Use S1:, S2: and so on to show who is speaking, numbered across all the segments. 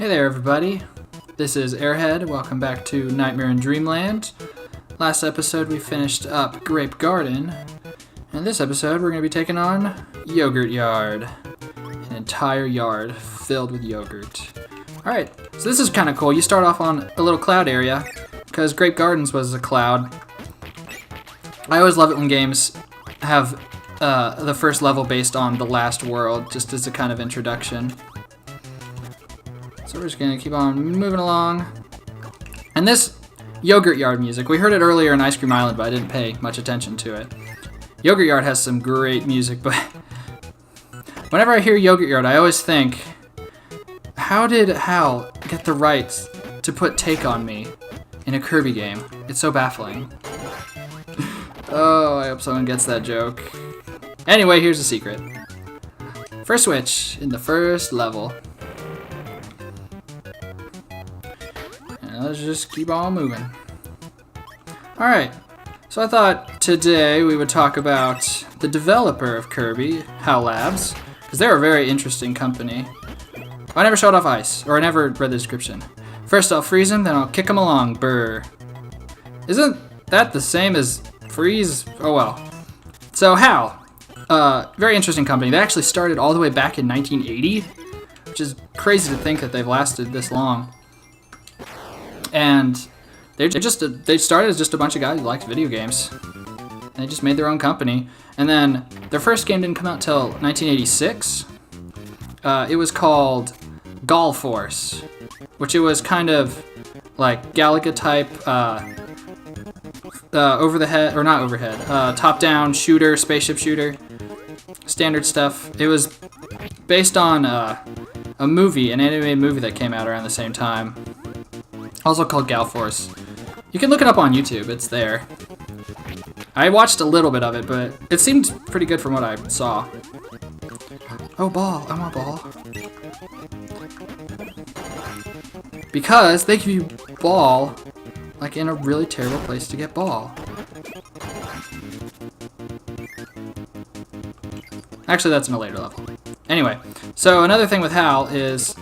S1: Hey there, everybody. This is Airhead. Welcome back to Nightmare in Dreamland. Last episode we finished up Grape Garden. And this episode we're going to be taking on Yogurt Yard. An entire yard filled with yogurt. Alright, so this is kind of cool. You start off on a little cloud area, because Grape Gardens was a cloud. I always love it when games have the first level based on the last world, just as a kind of introduction. So we're just going to keep on moving along. And this Yogurt Yard music, we heard it earlier in Ice Cream Island, but I didn't pay much attention to it. Yogurt Yard has some great music, but whenever I hear Yogurt Yard, I always think, how did Hal get the rights to put Take On Me in a Kirby game? It's so baffling. Oh, I hope someone gets that joke. Anyway, here's the secret. First switch in the first level. And let's just keep on moving. Alright, so I thought today we would talk about the developer of Kirby, HAL Labs, because they're a very interesting company. I never showed off ice, or I never read the description. First I'll freeze him, then I'll kick him along, brr. Isn't that the same as freeze? Oh well. So HAL, very interesting company. They actually started all the way back in 1980, which is crazy to think that they've lasted this long. And they started as just a bunch of guys who liked video games. And they just made their own company. And then their first game didn't come out till 1986. It was called Gall Force, which it was kind of like Galaga type, over the head, or not overhead, top-down shooter, spaceship shooter, standard stuff. It was based on a movie, an animated movie that came out around the same time, also called Gall Force. You can look it up on YouTube, it's there. I watched a little bit of it, but it seemed pretty good from what I saw. Oh, ball, I want ball. Because they give you ball, like in a really terrible place to get ball. Actually, that's in a later level. Anyway, so another thing with HAL is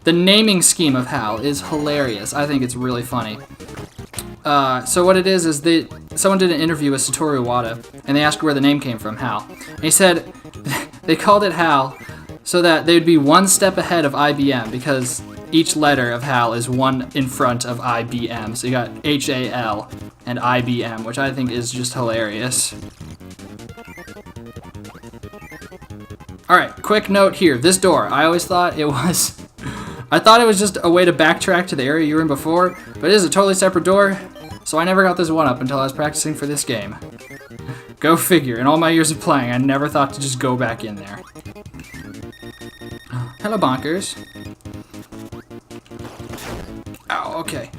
S1: the naming scheme of HAL is hilarious. I think it's really funny. So what it is someone did an interview with Satoru Iwata, and they asked where the name came from, HAL. And he said they called it HAL so that they would be one step ahead of IBM, because each letter of HAL is one in front of IBM. So you got HAL and IBM, which I think is just hilarious. Alright, quick note here. This door, I always thought it was... I thought it was just a way to backtrack to the area you were in before, but it is a totally separate door, so I never got this one up until I was practicing for this game. Go figure, in all my years of playing, I never thought to just go back in there. Hello, Bonkers. Ow, okay.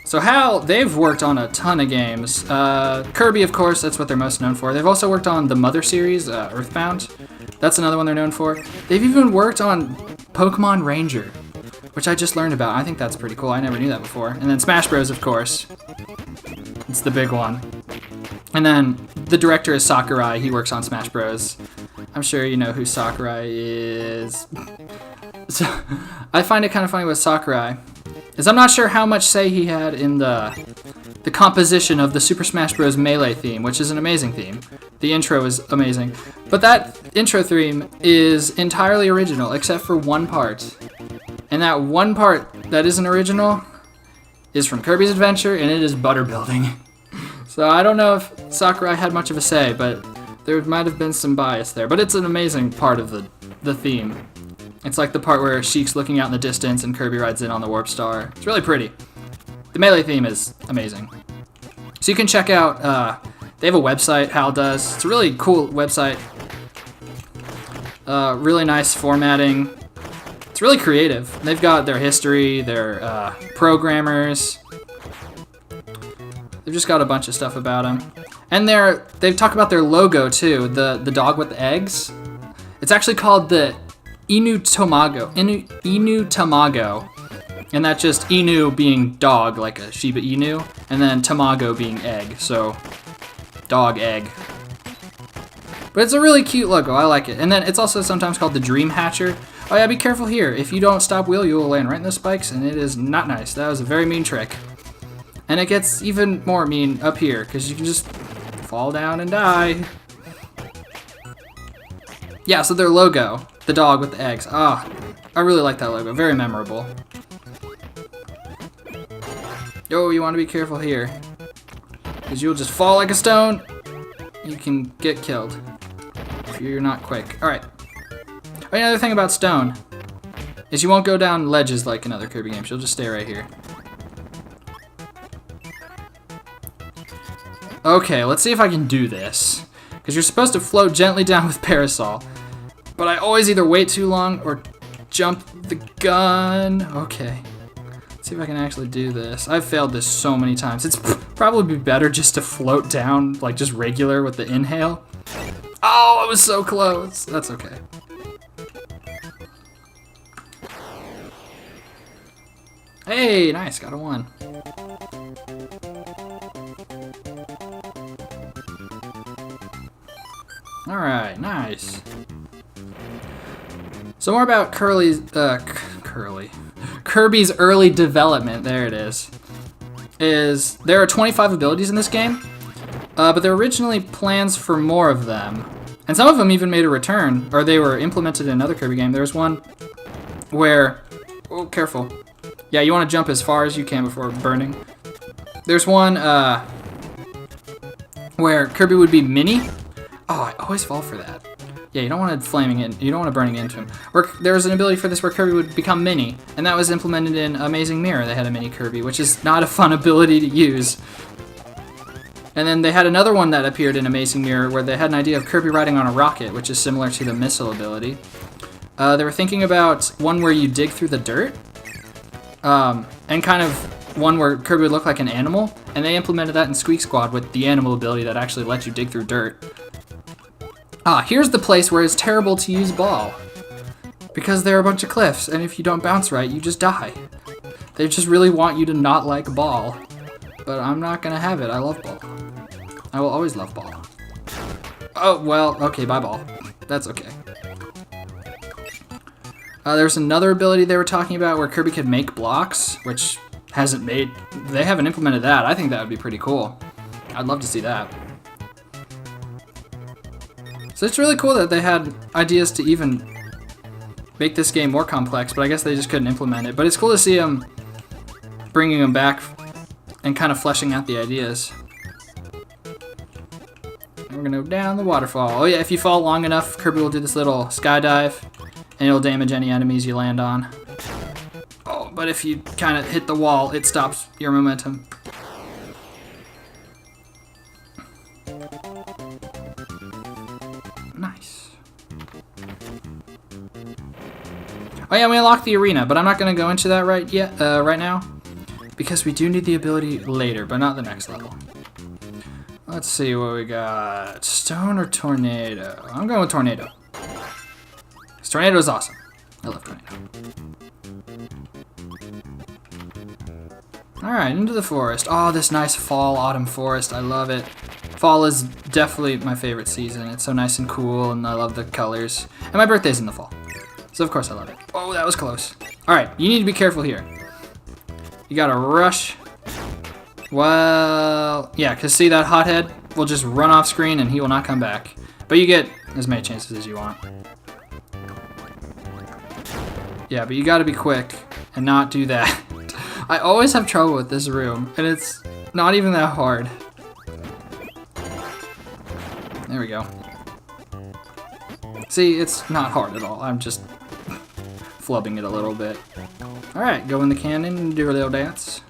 S1: So HAL, they've worked on a ton of games. Kirby, of course, that's what they're most known for. They've also worked on the Mother series, Earthbound. That's another one they're known for. They've even worked on Pokemon Ranger, which I just learned about. I think that's pretty cool. I never knew that before. And then Smash Bros, of course. It's the big one. And then the director is Sakurai. He works on Smash Bros. I'm sure you know who Sakurai is. So I find it kind of funny with Sakurai, is I'm not sure how much say he had in the composition of the Super Smash Bros. Melee theme, which is an amazing theme. The intro is amazing. But that intro theme is entirely original, except for one part. And that one part that isn't original is from Kirby's Adventure, and it is butter building. So I don't know if Sakurai had much of a say, but there might have been some bias there. But it's an amazing part of the theme. It's like the part where Sheik's looking out in the distance and Kirby rides in on the Warp Star. It's really pretty. The Melee theme is amazing. So you can check out, they have a website, HAL does. It's a really cool website. Really nice formatting. It's really creative. They've got their history, their programmers. They've just got a bunch of stuff about them. And they've talked about their logo too, the dog with the eggs. It's actually called the Inu Tamago. And that's just Inu being dog, like a Shiba Inu, and then Tamago being egg, so dog egg. But it's a really cute logo, I like it. And then it's also sometimes called the Dream Hatcher, Oh yeah, be careful here. If you don't stop wheel, you will land right in the spikes, and it is not nice. That was a very mean trick. And it gets even more mean up here, because you can just fall down and die. Yeah, so their logo, the dog with the eggs. Ah, I really like that logo. Very memorable. Oh, you want to be careful here, because you'll just fall like a stone. You can get killed if you're not quick. All right. Oh, another thing about stone is you won't go down ledges like in other Kirby games. You'll just stay right here. Okay, let's see if I can do this. Because you're supposed to float gently down with Parasol. But I always either wait too long or jump the gun. Okay. Let's see if I can actually do this. I've failed this so many times. It's probably better just to float down, like just regular with the inhale. Oh, it was so close. That's okay. Hey, nice, got a 1. Alright, nice. So more about Kirby's early development, there it is there are 25 abilities in this game, but there were originally plans for more of them. And some of them even made a return, or they were implemented in another Kirby game. There was one where, oh, careful. Yeah, you want to jump as far as you can before burning. There's one where Kirby would be mini. Oh, I always fall for that. Yeah, you don't want to burning into him. Or there was an ability for this where Kirby would become mini, and that was implemented in Amazing Mirror. They had a mini Kirby, which is not a fun ability to use. And then they had another one that appeared in Amazing Mirror where they had an idea of Kirby riding on a rocket, which is similar to the missile ability. They were thinking about one where you dig through the dirt. And kind of one where Kirby would look like an animal, and they implemented that in Squeak Squad with the animal ability that actually lets you dig through dirt. Ah, here's the place where it's terrible to use ball, because there are a bunch of cliffs, and if you don't bounce right, you just die. They just really want you to not like ball, but I'm not gonna have it. I love ball. I will always love ball. Oh, well, okay, bye ball. That's okay. There's another ability they were talking about where Kirby could make blocks, which they haven't implemented that. I think that would be pretty cool. I'd love to see that. So it's really cool that they had ideas to even make this game more complex, but I guess they just couldn't implement it. But it's cool to see them bringing them back and kind of fleshing out the ideas. And we're gonna go down the waterfall. Oh yeah, if you fall long enough, Kirby will do this little skydive, and it'll damage any enemies you land on. Oh, but if you kind of hit the wall, it stops your momentum. Nice. Oh yeah, we unlocked the arena, but I'm not going to go into that right now, because we do need the ability later, but not the next level. Let's see what we got. Stone or tornado? I'm going with tornado. Because tornado is awesome. I love tornado. Alright, into the forest. Oh, this nice fall autumn forest. I love it. Fall is definitely my favorite season. It's so nice and cool, and I love the colors. And my birthday's in the fall, so of course I love it. Oh, that was close. Alright, you need to be careful here. You gotta rush. Well, yeah, because see, that hothead will just run off screen and he will not come back. But you get as many chances as you want. Yeah, but you gotta be quick and not do that. I always have trouble with this room, and it's not even that hard. There we go. See, it's not hard at all. I'm just flubbing it a little bit. Alright, go in the cannon and do a little dance.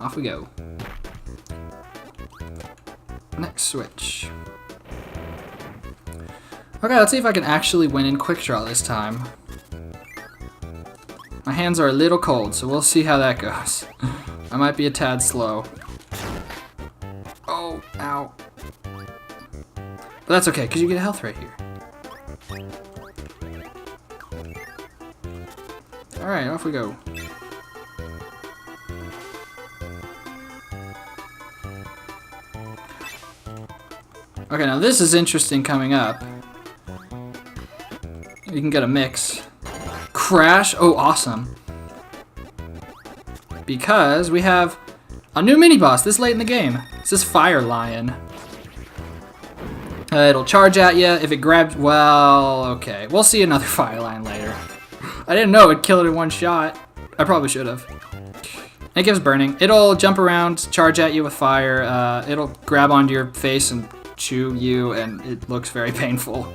S1: Off we go. Next switch. Okay, let's see if I can actually win in quick draw this time. My hands are a little cold, so we'll see how that goes. I might be a tad slow. Oh, ow. But that's okay, because you get a health right here. Alright, off we go. Okay, now this is interesting coming up. You can get a mix. crash? Oh, awesome. Because we have a new mini-boss this late in the game. It's this Fire Lion. It'll charge at you if it grabs... Well, okay. We'll see another Fire Lion later. I didn't know it'd kill it in one shot. I probably should have. It gives burning. It'll jump around, charge at you with fire. It'll grab onto your face and chew you, and it looks very painful.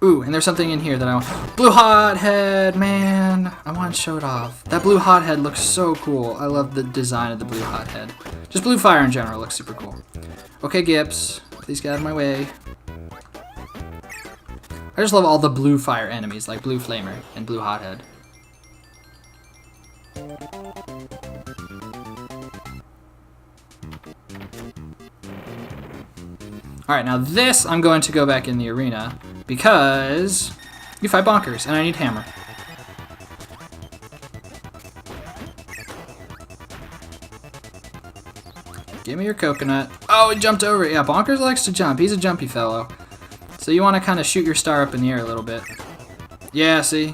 S1: Ooh, and there's something in here that I want. Blue hothead, man. I want to show it off. That blue hothead looks so cool. I love the design of the blue hothead. Just blue fire in general looks super cool. Okay, Gibbs, please get out of my way. I just love all the blue fire enemies, like blue flamer and blue hothead. Alright, now this I'm going to go back in the arena because you fight bonkers and I need hammer. Give me your coconut. Oh, he jumped over it. Yeah, bonkers likes to jump. He's a jumpy fellow. So you want to kind of shoot your star up in the air a little bit. Yeah, see?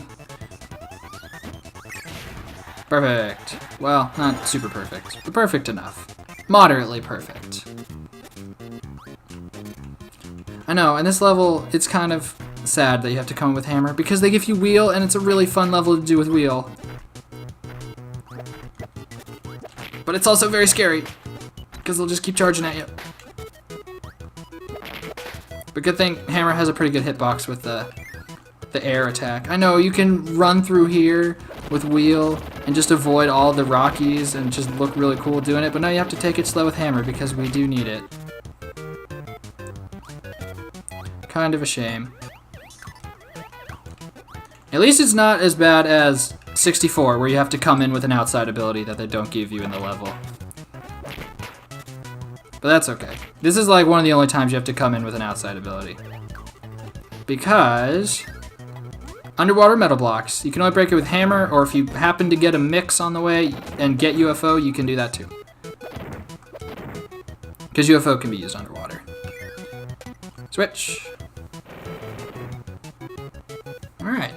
S1: Perfect. Well, not super perfect, but perfect enough. Moderately perfect. I know, in this level, it's kind of sad that you have to come with hammer because they give you wheel and it's a really fun level to do with wheel. But it's also very scary because they'll just keep charging at you. But good thing hammer has a pretty good hitbox with the air attack. I know you can run through here with wheel and just avoid all the Rockies and just look really cool doing it, but now you have to take it slow with hammer because we do need it. Kind of a shame. At least it's not as bad as 64, where you have to come in with an outside ability that they don't give you in the level. But that's okay. This is like one of the only times you have to come in with an outside ability. Because underwater metal blocks, you can only break it with hammer, or if you happen to get a mix on the way and get UFO, you can do that too. Because UFO can be used underwater. Switch. Alright.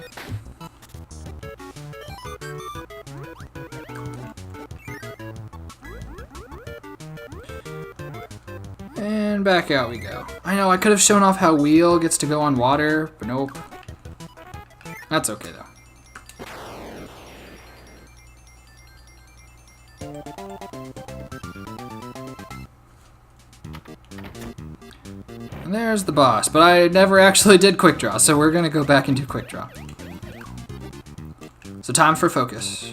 S1: And back out we go. I know, I could have shown off how wheel gets to go on water, but nope. That's okay though. And there's the boss, but I never actually did quick draw, so we're gonna go back and do quick draw. So time for focus.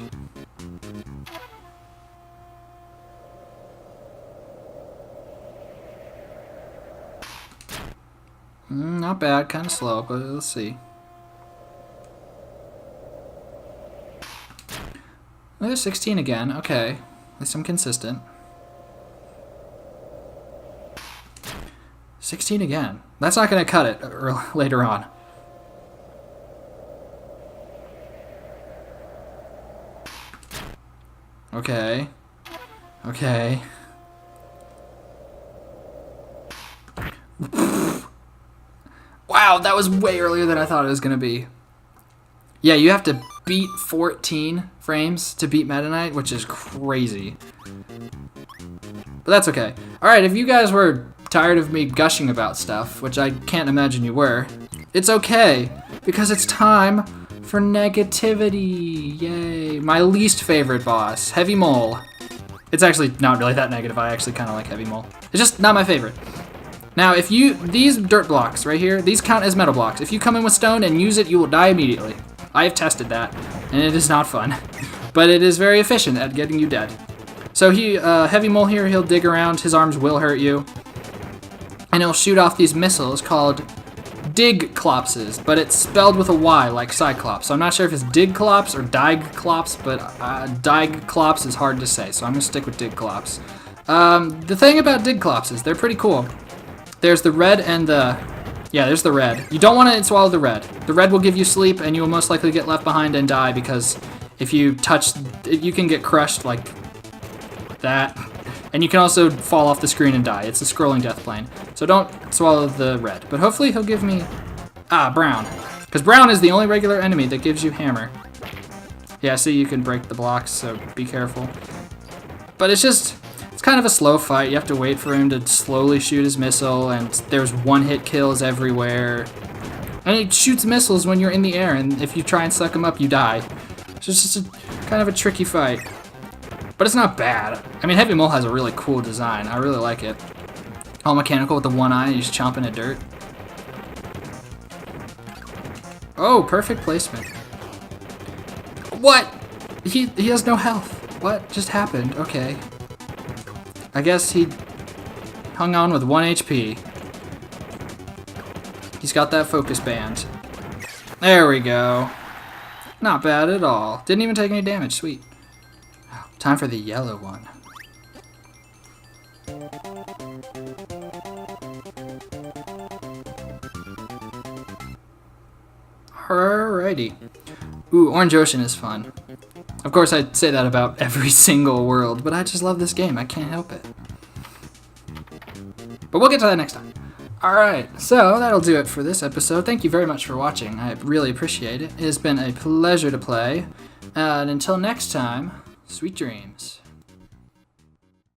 S1: Not bad, kind of slow, but let's see. Oh, there's 16 again, okay. At least I'm consistent. 16 again. That's not going to cut it later on. Okay. Okay. Wow, that was way earlier than I thought it was going to be. Yeah, you have to beat 14 frames to beat Meta Knight, which is crazy. But that's okay. Alright, if you guys were tired of me gushing about stuff, which I can't imagine you were, it's okay, because it's time for negativity. Yay. My least favorite boss, Heavy Mole. It's actually not really that negative. I actually kind of like Heavy Mole. It's just not my favorite. Now, if these dirt blocks right here, these count as metal blocks. If you come in with stone and use it, you will die immediately. I have tested that, and it is not fun. But it is very efficient at getting you dead. So Heavy Mole here, he'll dig around, his arms will hurt you. And he'll shoot off these missiles called Digclopses, but it's spelled with a Y, like Cyclops. So I'm not sure if it's Digclops or Digclops, but Digclops is hard to say, so I'm going to stick with Digclops. The thing about Digclopses, they're pretty cool. There's the red and the... Yeah, there's the red. You don't want to swallow the red. The red will give you sleep, and you will most likely get left behind and die, because if you touch... You can get crushed like that. And you can also fall off the screen and die. It's a scrolling death plane. So don't swallow the red. But hopefully he'll give me... brown. Because brown is the only regular enemy that gives you hammer. Yeah, see, you can break the blocks, so be careful. But it's kind of a slow fight. You have to wait for him to slowly shoot his missile, and there's one-hit kills everywhere. And he shoots missiles when you're in the air, and if you try and suck him up, you die. So it's just kind of a tricky fight. But it's not bad. I mean, Heavy Mole has a really cool design. I really like it. All mechanical with the one eye, he's chomping at dirt. Oh, perfect placement. What? He has no health. What just happened? Okay. I guess he hung on with 1 HP. He's got that focus band. There we go. Not bad at all. Didn't even take any damage. Sweet. Time for the yellow one. Alrighty. Ooh, Orange Ocean is fun. Of course, I'd say that about every single world, but I just love this game. I can't help it. But we'll get to that next time. Alright, so that'll do it for this episode. Thank you very much for watching. I really appreciate it. It has been a pleasure to play. And until next time, sweet dreams.